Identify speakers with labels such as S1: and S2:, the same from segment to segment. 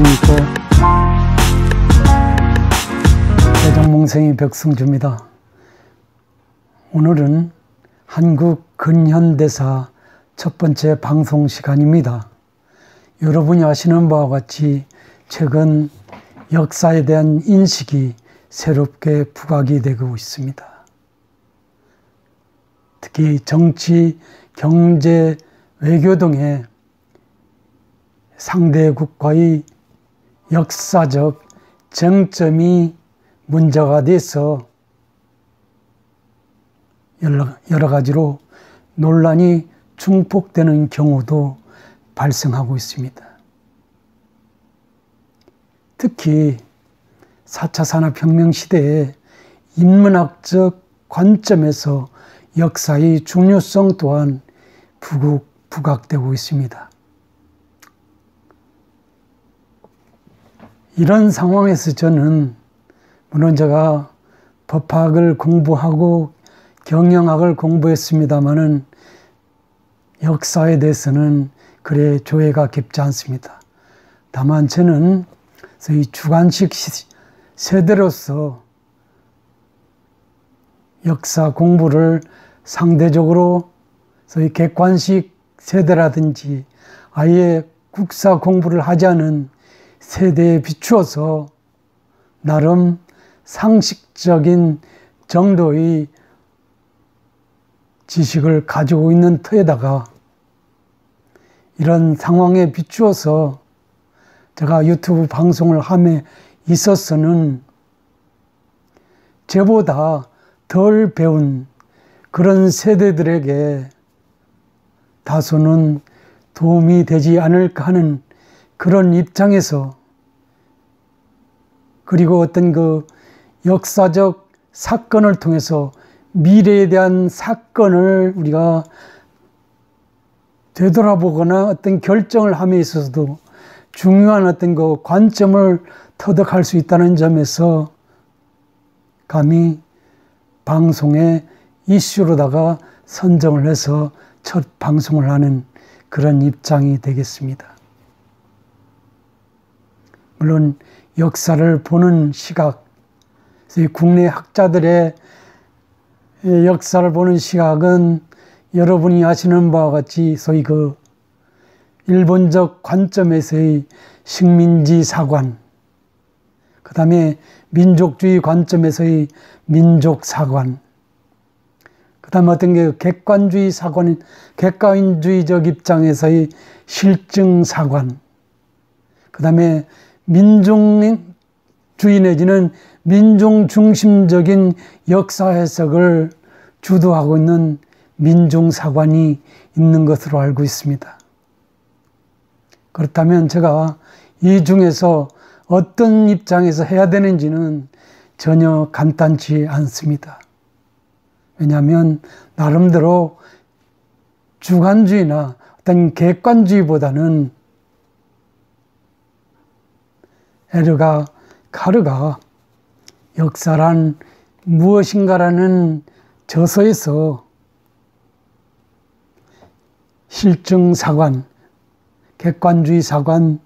S1: 안녕하십니까. 대종몽생이 벽승주입니다. 오늘은 한국 근현대사 첫 번째 방송 시간입니다. 여러분이 아시는 바와 같이 최근 역사에 대한 인식이 새롭게 부각이 되고 있습니다. 특히 정치, 경제, 외교 등의 상대국과의 역사적 쟁점이 문제가 돼서 여러 가지로 논란이 중폭되는 경우도 발생하고 있습니다. 특히 4차 산업혁명 시대에 인문학적 관점에서 역사의 중요성 또한 부각되고 있습니다. 이런 상황에서 저는 물론 제가 법학을 공부하고 경영학을 공부했습니다마는 역사에 대해서는 그래 조예가 깊지 않습니다. 다만 저는 이 주관식 세대로서 역사 공부를 상대적으로 소위 객관식 세대라든지 아예 국사 공부를 하지 않은 세대에 비추어서 나름 상식적인 정도의 지식을 가지고 있는 터에다가 이런 상황에 비추어서 제가 유튜브 방송을 함에 있어서는 저보다 덜 배운 그런 세대들에게 다소는 도움이 되지 않을까 하는 그런 입장에서, 그리고 어떤 그 역사적 사건을 통해서 미래에 대한 사건을 우리가 되돌아보거나 어떤 결정을 함에 있어서도 중요한 어떤 그 관점을 터득할 수 있다는 점에서 감히 방송의 이슈로다가 선정을 해서 첫 방송을 하는 그런 입장이 되겠습니다. 물론 역사를 보는 시각, 국내 학자들의 역사를 보는 시각은 여러분이 아시는 바와 같이 소위 그 일본적 관점에서의 식민지 사관, 그 다음에 민족주의 관점에서의 민족 사관, 그 다음에 어떤 게 객관주의 사관, 객관주의적 입장에서의 실증 사관, 그 다음에 민중주의 내지는 민중 중심적인 역사 해석을 주도하고 있는 민중사관이 있는 것으로 알고 있습니다. 그렇다면 제가 이 중에서 어떤 입장에서 해야 되는지는 전혀 간단치 않습니다. 왜냐하면 나름대로 주관주의나 어떤 객관주의보다는 에르가 카르가 역사란 무엇인가라는 저서에서 실증 사관, 객관주의 사관,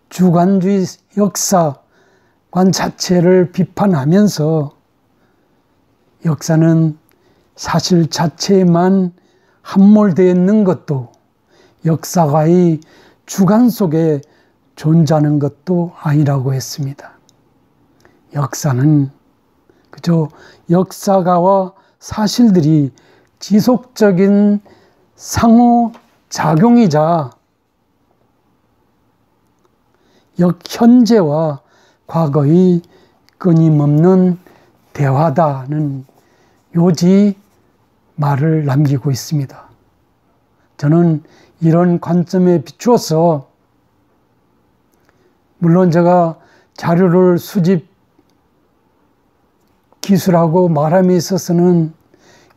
S1: 주관주의 역사관 자체를 비판하면서 역사는 사실 자체에만 함몰되어 있는 것도 역사가의 주관 속에 존재하는 것도 아니라고 했습니다. 역사는 그저 역사가와 사실들이 지속적인 상호작용이자 현재와 과거의 끊임없는 대화다는 요지 말을 남기고 있습니다. 저는 이런 관점에 비추어서 물론 제가 자료를 수집 기술하고 말함에 있어서는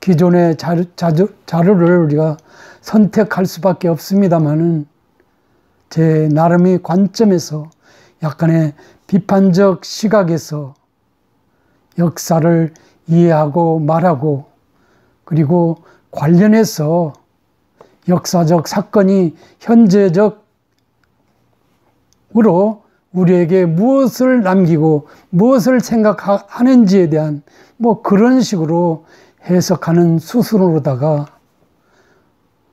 S1: 기존의 자료를 우리가 선택할 수밖에 없습니다만은 제 나름의 관점에서 약간의 비판적 시각에서 역사를 이해하고 말하고 그리고 관련해서 역사적 사건이 현재적으로 우리에게 무엇을 남기고 무엇을 생각하는지에 대한 뭐 그런 식으로 해석하는 수순으로다가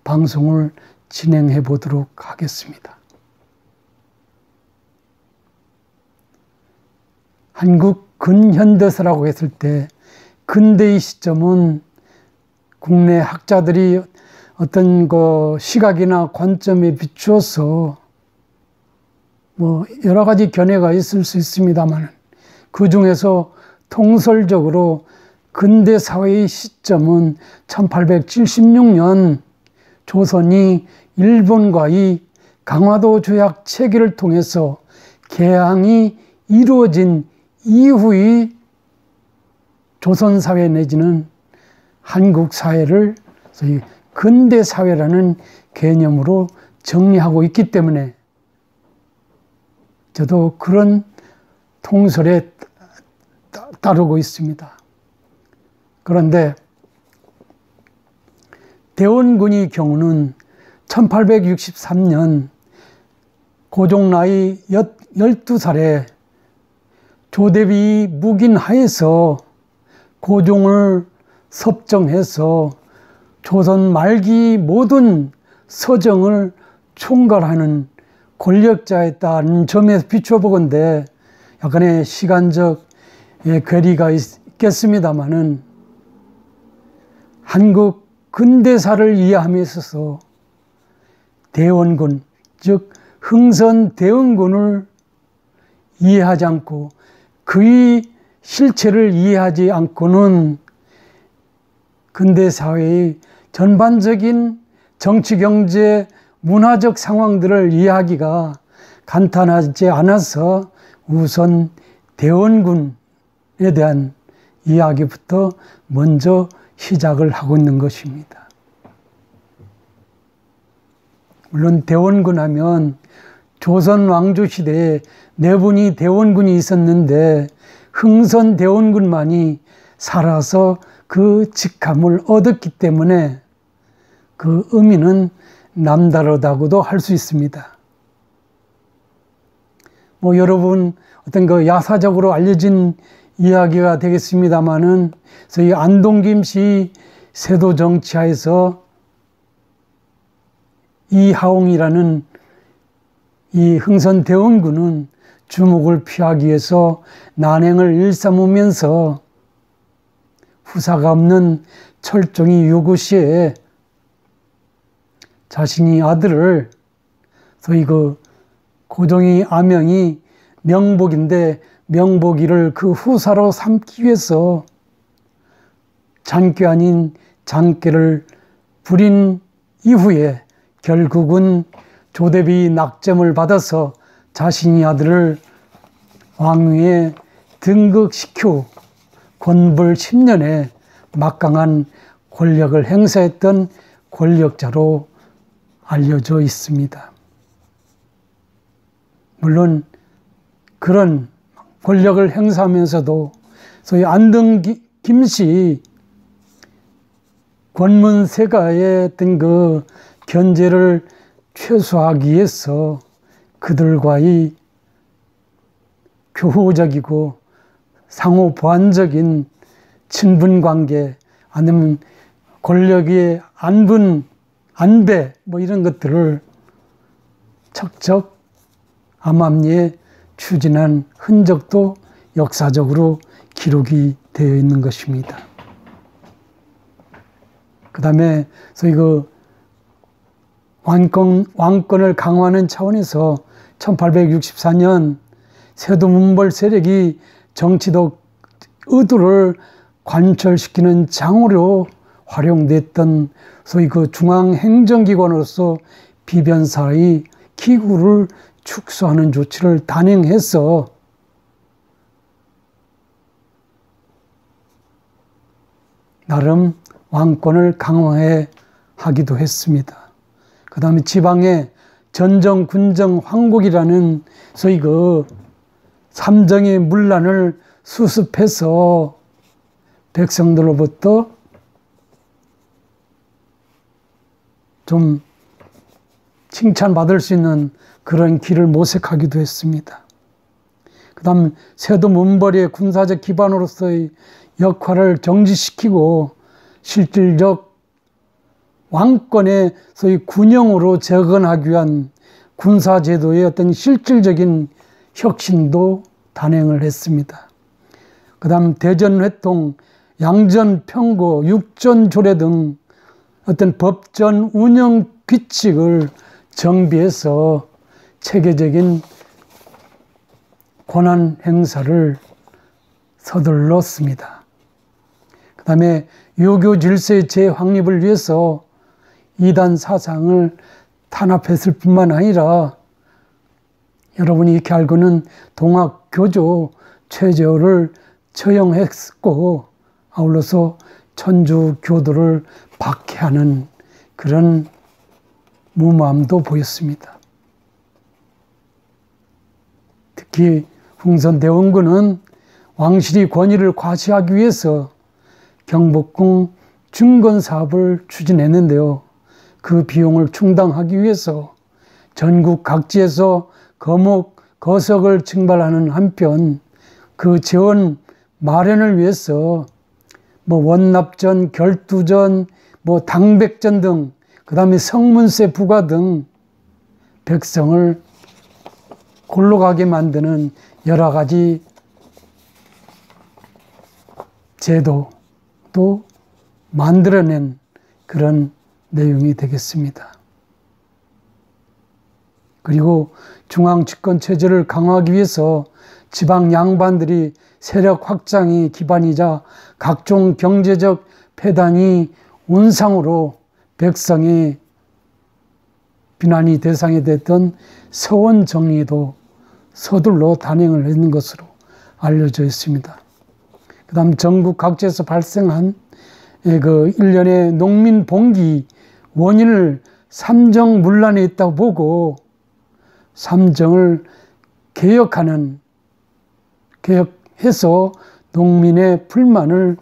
S1: 방송을 진행해 보도록 하겠습니다. 한국 근현대사라고 했을 때 근대의 시점은 국내 학자들이 어떤 시각이나 관점에 비추어서 뭐 여러 가지 견해가 있을 수 있습니다만 그 중에서 통설적으로 근대 사회의 시점은 1876년 조선이 일본과의 강화도 조약 체결을 통해서 개항이 이루어진 이후의 조선 사회 내지는 한국 사회를 소위 근대 사회라는 개념으로 정리하고 있기 때문에 저도 그런 통설에 따르고 있습니다. 그런데 대원군의 경우는 1863년 고종 나이 12살에 조대비 묵인하에서 고종을 섭정해서 조선 말기 모든 서정을 총괄하는 권력자였다는 점에서 비춰보건대 약간의 시간적 괴리가 있겠습니다마는 한국 근대사를 이해함에 있어서 대원군, 즉 흥선대원군을 이해하지 않고 그의 실체를 이해하지 않고는 근대사회의 전반적인 정치, 경제, 문화적 상황들을 이해하기가 간단하지 않아서 우선 대원군에 대한 이야기부터 먼저 시작을 하고 있는 것입니다. 물론 대원군 하면 조선 왕조 시대에 네 분이 대원군이 있었는데 흥선대원군만이 살아서 그 직함을 얻었기 때문에 그 의미는 남다르다고도 할 수 있습니다. 뭐 여러분 어떤 야사적으로 알려진 이야기가 되겠습니다마는 저희 안동김 씨 세도 정치하에서 이하옹이라는 이 흥선대원군은 주목을 피하기 위해서 난행을 일삼으면서 후사가 없는 철종이 요구시에 자신이 아들을 소위 고종의 아명이 명복인데 명복이를 그 후사로 삼기 위해서 잔꾀 아닌 장꾀를 부린 이후에 결국은 조대비 낙점을 받아서 자신의 아들을 왕위에 등극시켜 권벌 10년에 막강한 권력을 행사했던 권력자로 알려져 있습니다. 물론 그런 권력을 행사하면서도 소위 안동 김씨 권문세가의 어떤 견제를 최소화하기 위해서 그들과의 교우적이고 상호 보완적인 친분 관계 아니면 권력의 안배 뭐 이런 것들을 척척 암암리에 추진한 흔적도 역사적으로 기록이 되어 있는 것입니다. 그 다음에 소위 왕권을 강화하는 차원에서 1864년 세도문벌 세력이 정치적 의도를 관철시키는 장으로 활용됐던 소위 중앙행정기관으로서 비변사의 기구를 축소하는 조치를 단행해서 나름 왕권을 강화해 하기도 했습니다. 그 다음에 지방에 전정, 군정, 황곡이라는 소위 삼정의 문란을 수습해서 백성들로부터 좀 칭찬받을 수 있는 그런 길을 모색하기도 했습니다. 그다음 세도 문벌이의 군사적 기반으로서의 역할을 정지시키고 실질적 왕권의 소위 군영으로 재건하기 위한 군사제도의 어떤 실질적인 혁신도 단행을 했습니다. 그 다음 대전회통, 양전평고, 육전조례 등 어떤 법전 운영 규칙을 정비해서 체계적인 권한 행사를 서둘렀습니다. 그 다음에 유교 질서의 재확립을 위해서 이단 사상을 탄압했을 뿐만 아니라 여러분이 이렇게 알고는 동학교조 최저를 처형했고 아울러서 천주교도를 박해하는 그런 무모함도 보였습니다. 특히 흥선대원군은 왕실이 권위를 과시하기 위해서 경복궁 중건 사업을 추진했는데요. 그 비용을 충당하기 위해서 전국 각지에서 거목, 거석을 증발하는 한편 그 재원 마련을 위해서 원납전, 결두전, 당백전 등 그 다음에 성문세 부과 등 백성을 골로 가게 만드는 여러 가지 제도도 만들어낸 그런 내용이 되겠습니다. 그리고 중앙 집권 체제를 강화하기 위해서 지방 양반들이 세력 확장이 기반이자 각종 경제적 폐단이 온상으로 백성의 비난이 대상이 됐던 서원 정리도 서둘러 단행을 했는 것으로 알려져 있습니다. 그 다음 전국 각지에서 발생한 그 일련의 농민 봉기 원인을 삼정문란에 있다고 보고 삼정을 개혁해서 농민의 불만을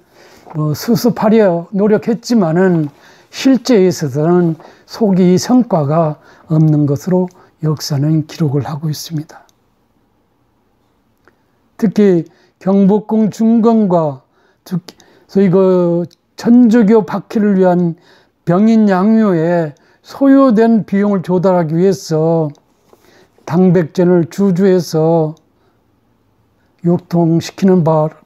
S1: 수습하려 노력했지만은 실제에 있어서는 소기 성과가 없는 것으로 역사는 기록을 하고 있습니다. 특히 경복궁 중건과 소위 그 천주교 박해를 위한 병인 양묘에 소요된 비용을 조달하기 위해서 당백전을 주주해서 유통시키는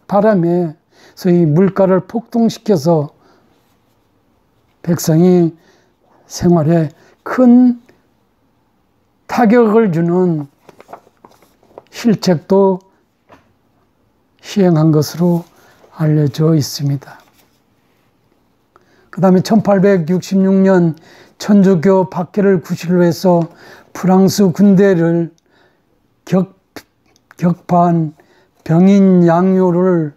S1: 바람에 소위 물가를 폭등시켜서 백성이 생활에 큰 타격을 주는 실책도 시행한 것으로 알려져 있습니다. 그 다음에 1866년 천주교 박해를 구실로 해서 프랑스 군대를 격파한 병인 양요로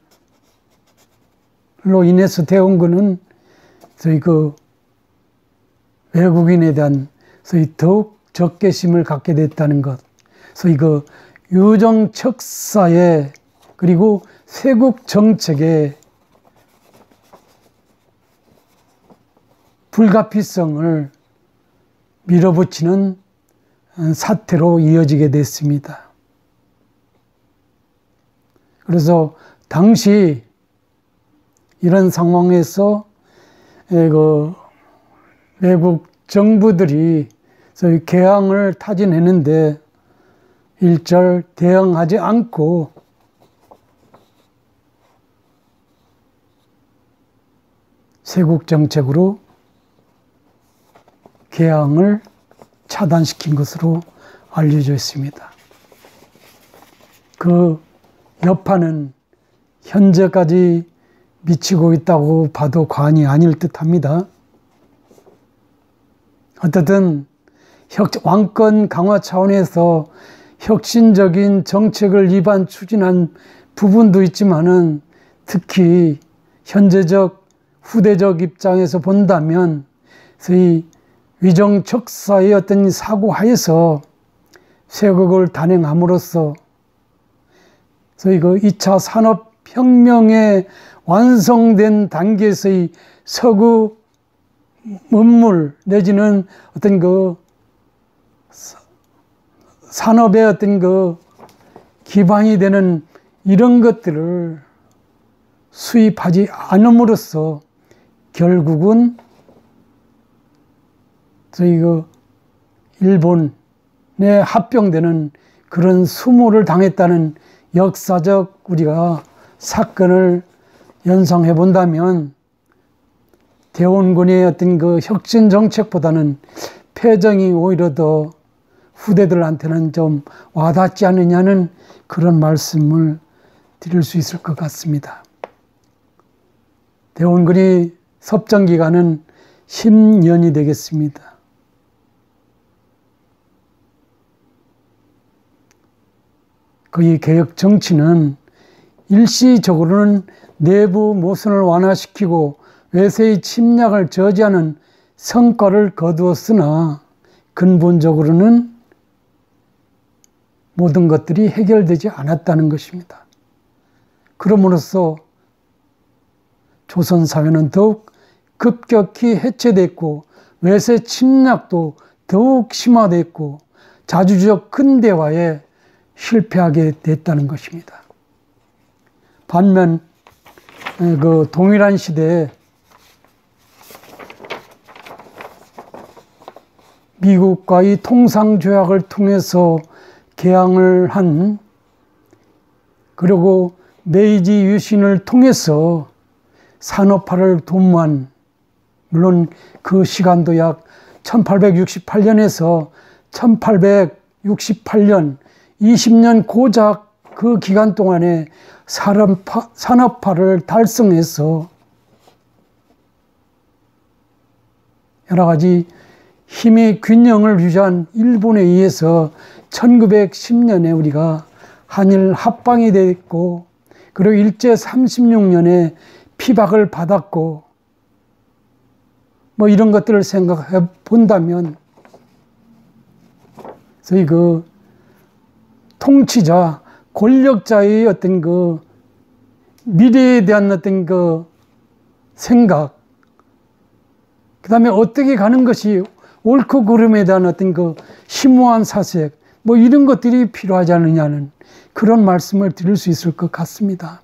S1: 인해서 대원군은 저희 그 외국인에 대한 소위 더욱 적개심을 갖게 됐다는 것, 소위 그 유정척사에 그리고 세국 정책에 불가피성을 밀어붙이는 사태로 이어지게 됐습니다. 그래서 당시 이런 상황에서 그 외국 정부들이 소위 개항을 타진했는데 일절 대응하지 않고 세국 정책으로 개항을 차단시킨 것으로 알려져 있습니다. 그 여파는 현재까지 미치고 있다고 봐도 과언이 아닐 듯합니다. 어쨌든 왕권 강화 차원에서 혁신적인 정책을 입안 추진한 부분도 있지만은 특히 현재적 후대적 입장에서 본다면 소위 위정척사의 어떤 사고하에서 세국을 단행함으로써 소위 그 2차 산업혁명에 완성된 단계에서의 서구 문물 내지는 어떤 그 산업의 어떤 그 기반이 되는 이런 것들을 수입하지 않음으로써 결국은 저희 일본에 합병되는 그런 수모를 당했다는 역사적 우리가 사건을 연상해 본다면 대원군의 어떤 혁신 정책보다는 패정이 오히려 더 후대들한테는 좀 와닿지 않느냐는 그런 말씀을 드릴 수 있을 것 같습니다. 대원군이 섭정 기간은 10년이 되겠습니다. 거의 개혁 정치는 일시적으로는 내부 모순을 완화시키고 외세의 침략을 저지하는 성과를 거두었으나 근본적으로는 모든 것들이 해결되지 않았다는 것입니다. 그럼으로써 조선사회는 더욱 급격히 해체됐고 외세 침략도 더욱 심화됐고 자주적 근대화에 실패하게 됐다는 것입니다. 반면 동일한 시대에 미국과의 통상조약을 통해서 개항을 한, 그리고 메이지 유신을 통해서 산업화를 도모한, 물론 그 시간도 약 1868년에서 1868년 20년 고작 그 기간 동안에 산업화를 달성해서 여러 가지 힘의 균형을 유지한 일본에 의해서 1910년에 우리가 한일 합방이 됐고, 그리고 일제 36년에 피박을 받았고, 이런 것들을 생각해 본다면, 저희 통치자, 권력자의 어떤 미래에 대한 어떤 생각, 그 다음에 어떻게 가는 것이 옳고 그름에 대한 어떤 심오한 사색, 이런 것들이 필요하지 않느냐는 그런 말씀을 드릴 수 있을 것 같습니다.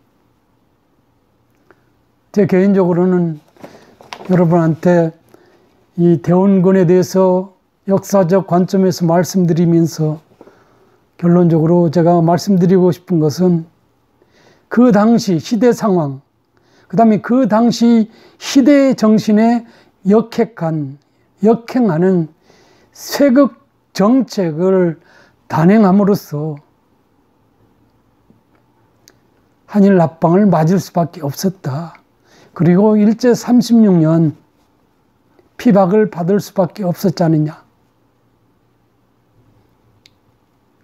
S1: 제 개인적으로는 여러분한테 이 대원군에 대해서 역사적 관점에서 말씀드리면서 결론적으로 제가 말씀드리고 싶은 것은 그 당시 시대 상황, 그 다음에 그 당시 시대의 정신에 역행하는 쇄국 정책을 단행함으로써 한일 합방을 맞을 수밖에 없었다. 그리고 일제 36년 피박을 받을 수밖에 없었지 않느냐.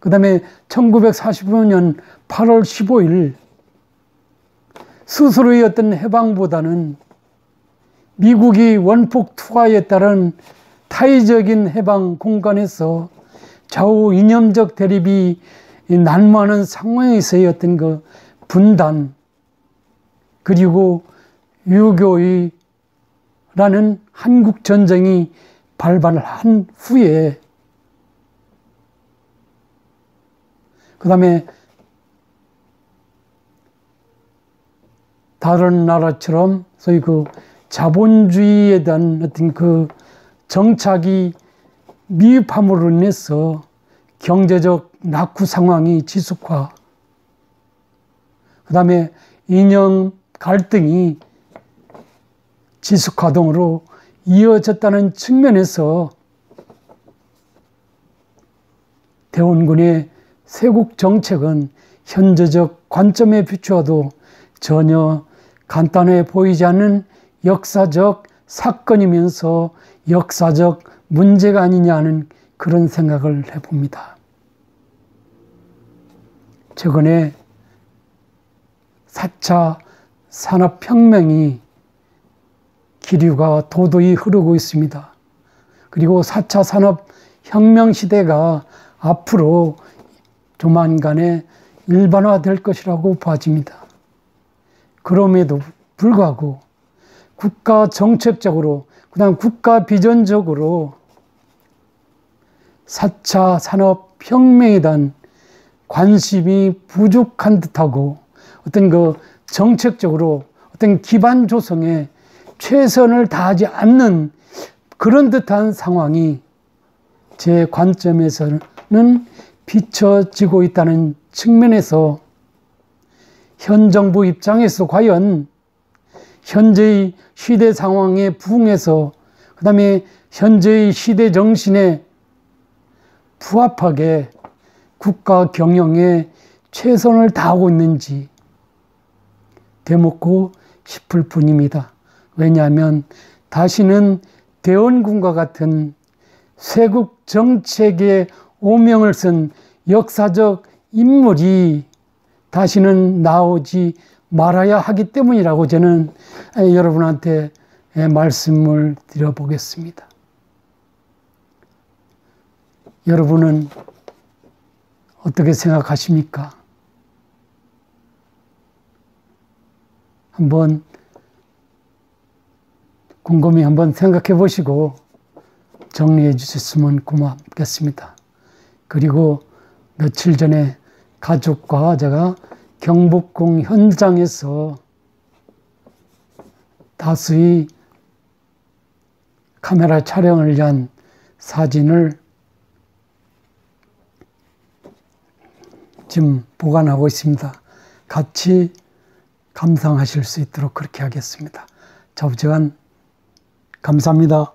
S1: 그 다음에 1945년 8월 15일 스스로의 어떤 해방보다는 미국이 원폭 투하에 따른 타의적인 해방 공간에서 좌우 이념적 대립이 난무하는 상황에서의 어떤 분단, 그리고 유교의라는 한국 전쟁이 발발한 후에, 그 다음에 다른 나라처럼 소위 자본주의에 대한 어떤 정착이 미흡함으로 인해서 경제적 낙후 상황이 지속화, 그 다음에 이념 갈등이 지속화동으로 이어졌다는 측면에서 대원군의 쇄국 정책은 현재적 관점에 비추어도 전혀 간단해 보이지 않는 역사적 사건이면서 역사적 문제가 아니냐 하는 그런 생각을 해봅니다. 최근에 4차 산업혁명이 기류가 도도히 흐르고 있습니다. 그리고 4차 산업혁명 시대가 앞으로 조만간에 일반화될 것이라고 봐집니다. 그럼에도 불구하고 국가 정책적으로, 그다음 국가 비전적으로 4차 산업혁명에 대한 관심이 부족한 듯하고 어떤 그 정책적으로 어떤 기반 조성에 최선을 다하지 않는 그런 듯한 상황이 제 관점에서는 비춰지고 있다는 측면에서 현 정부 입장에서 과연 현재의 시대 상황에 부응해서 그 다음에 현재의 시대 정신에 부합하게 국가 경영에 최선을 다하고 있는지 되묻고 싶을 뿐입니다. 왜냐하면 다시는 대원군과 같은 쇄국 정책의 오명을 쓴 역사적 인물이 다시는 나오지 말아야 하기 때문이라고 저는 여러분한테 말씀을 드려보겠습니다. 여러분은 어떻게 생각하십니까? 한번 곰곰이 한번 생각해 보시고 정리해 주셨으면 고맙겠습니다. 그리고 며칠 전에 가족과 제가 경복궁 현장에서 다수의 카메라 촬영을 위한 사진을 지금 보관하고 있습니다. 같이 감상하실 수 있도록 그렇게 하겠습니다. 자부지간 감사합니다.